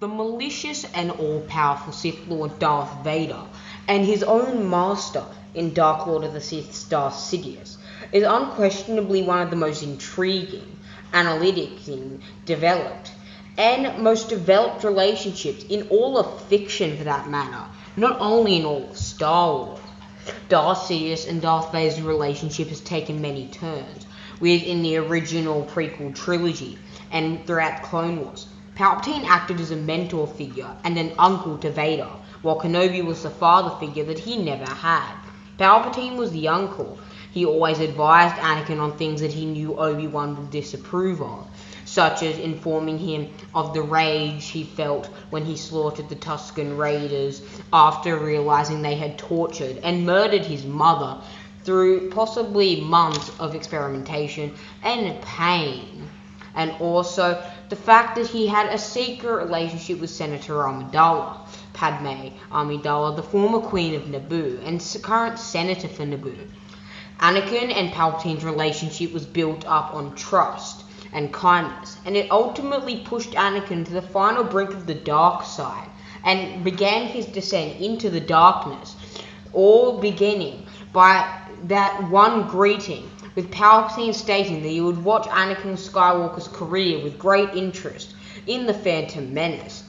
the malicious and all-powerful Sith Lord Darth Vader, and his own master in Dark Lord of the Sith, Darth Sidious, is unquestionably one of the most intriguing, analytic, developed, and most developed relationships in all of fiction, for that matter, not only in all of Star Wars. Darth Sidious and Darth Vader's relationship has taken many turns, within the original prequel trilogy and throughout the Clone Wars. Palpatine acted as a mentor figure and an uncle to Vader, while Kenobi was the father figure that he never had. Palpatine was the uncle. He always advised Anakin on things that he knew Obi-Wan would disapprove of, such as informing him of the rage he felt when he slaughtered the Tusken Raiders after realizing they had tortured and murdered his mother through possibly months of experimentation and pain. And also the fact that he had a secret relationship with Senator Amidala, Padme Amidala, the former Queen of Naboo and current Senator for Naboo. Anakin and Palpatine's relationship was built up on trust and kindness, and it ultimately pushed Anakin to the final brink of the dark side and began his descent into the darkness, all beginning by that one greeting, with Palpatine stating that he would watch Anakin Skywalker's career with great interest in The Phantom Menace.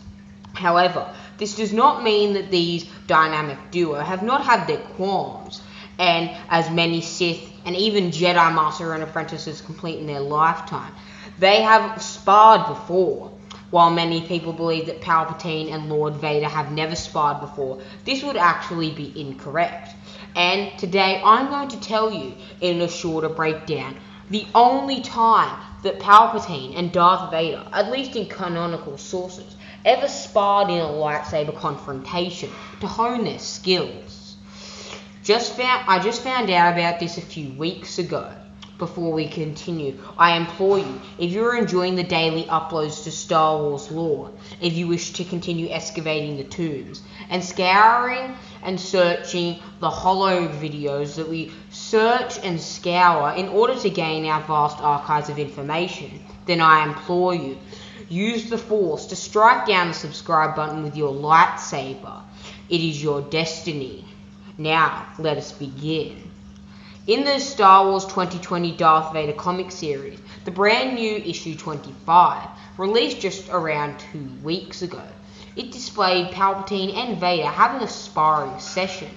However, this does not mean that these dynamic duo have not had their qualms, and as many Sith and even Jedi Master and Apprentices complete in their lifetime, they have sparred before. While many people believe that Palpatine and Lord Vader have never sparred before, this would actually be incorrect. And today I'm going to tell you, in a shorter breakdown, the only time that Palpatine and Darth Vader, at least in canonical sources, ever sparred in a lightsaber confrontation to hone their skills. I just found out about this a few weeks ago. Before we continue, I implore you, if you're enjoying the daily uploads to Star Wars lore, if you wish to continue excavating the tombs, and scouring and searching the hollow videos that we search and scour in order to gain our vast archives of information, then I implore you, use the Force to strike down the subscribe button with your lightsaber. It is your destiny. Now, let us begin. In the Star Wars 2020 Darth Vader comic series, the brand new issue 25, released just around 2 weeks ago, it displayed Palpatine and Vader having a sparring session.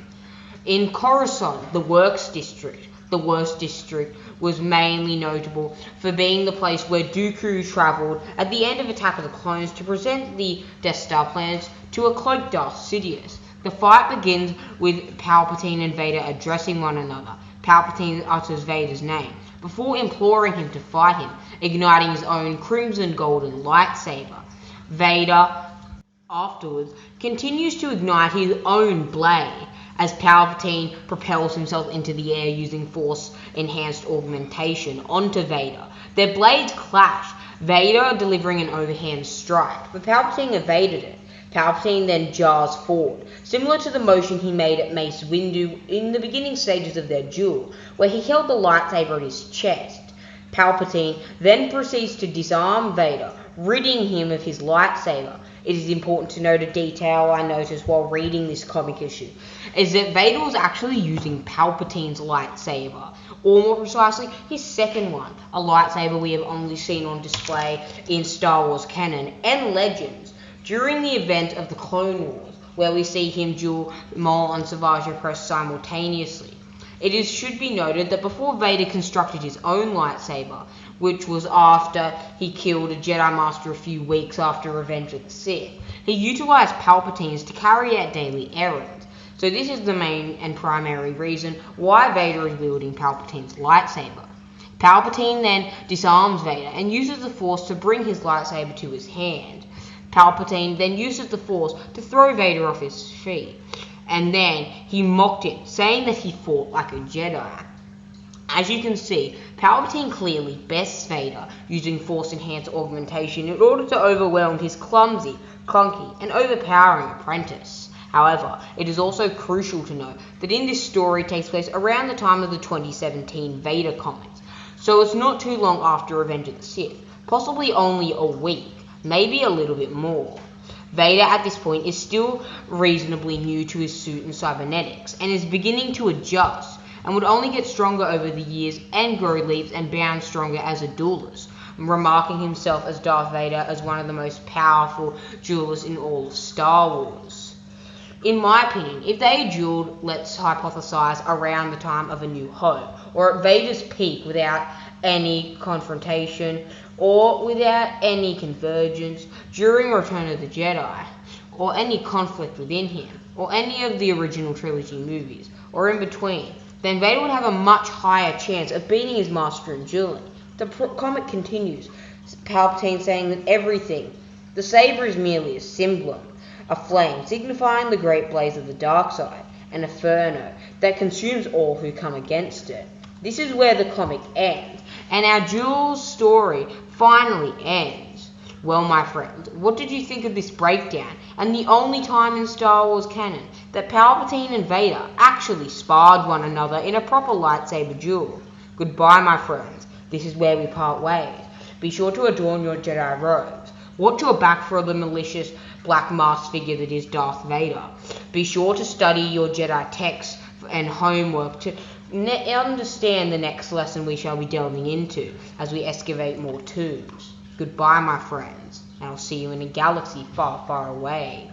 In Coruscant, the Works District, the worst district, was mainly notable for being the place where Dooku travelled at the end of Attack of the Clones to present the Death Star plans to a cloaked Darth Sidious. The fight begins with Palpatine and Vader addressing one another. Palpatine utters Vader's name before imploring him to fight him, igniting his own crimson golden lightsaber. Vader afterwards continues to ignite his own blade as Palpatine propels himself into the air using Force-enhanced augmentation onto Vader. Their blades clash, Vader delivering an overhand strike, but Palpatine evaded it. Palpatine then jars forward, similar to the motion he made at Mace Windu in the beginning stages of their duel, where he held the lightsaber at his chest. Palpatine then proceeds to disarm Vader, ridding him of his lightsaber. It is important to note a detail I noticed while reading this comic issue, is that Vader was actually using Palpatine's lightsaber, or more precisely, his second one, a lightsaber we have only seen on display in Star Wars canon and Legends, during the event of the Clone Wars, where we see him duel Maul and Savage Opress simultaneously. It should be noted that before Vader constructed his own lightsaber, which was after he killed a Jedi Master a few weeks after Revenge of the Sith, he utilized Palpatine's to carry out daily errands. So this is the main and primary reason why Vader is wielding Palpatine's lightsaber. Palpatine then disarms Vader and uses the Force to bring his lightsaber to his hand. Palpatine then uses the Force to throw Vader off his feet, and then he mocked him, saying that he fought like a Jedi. As you can see, Palpatine clearly bests Vader using Force-enhanced augmentation in order to overwhelm his clumsy, clunky, and overpowering apprentice. However, it is also crucial to note that in this story takes place around the time of the 2017 Vader comics, so it's not too long after Revenge of the Sith, possibly only a week, maybe a little bit more. Vader at this point is still reasonably new to his suit and cybernetics, and is beginning to adjust, and would only get stronger over the years and grow leaps and bounds stronger as a duelist, remarking himself as Darth Vader as one of the most powerful duelists in all of Star Wars. In my opinion, if they had duelled, let's hypothesize, around the time of A New Hope, or at Vader's peak without any confrontation, or without any convergence, during Return of the Jedi, or any conflict within him, or any of the original trilogy movies, or in between, then Vader would have a much higher chance of beating his master in dueling. The comic continues, Palpatine saying that everything, the saber is merely a symbol, a flame signifying the great blaze of the dark side, an inferno that consumes all who come against it. This is where the comic ends, and our duel story finally ends. Well, my friends, what did you think of this breakdown, and the only time in Star Wars canon that Palpatine and Vader actually sparred one another in a proper lightsaber duel? Goodbye, my friends. This is where we part ways. Be sure to adorn your Jedi robes. Watch your back for the malicious black masked figure that is Darth Vader. Be sure to study your Jedi texts and homework to understand the next lesson we shall be delving into as we excavate more tombs. Goodbye, my friends, and I'll see you in a galaxy far, far away.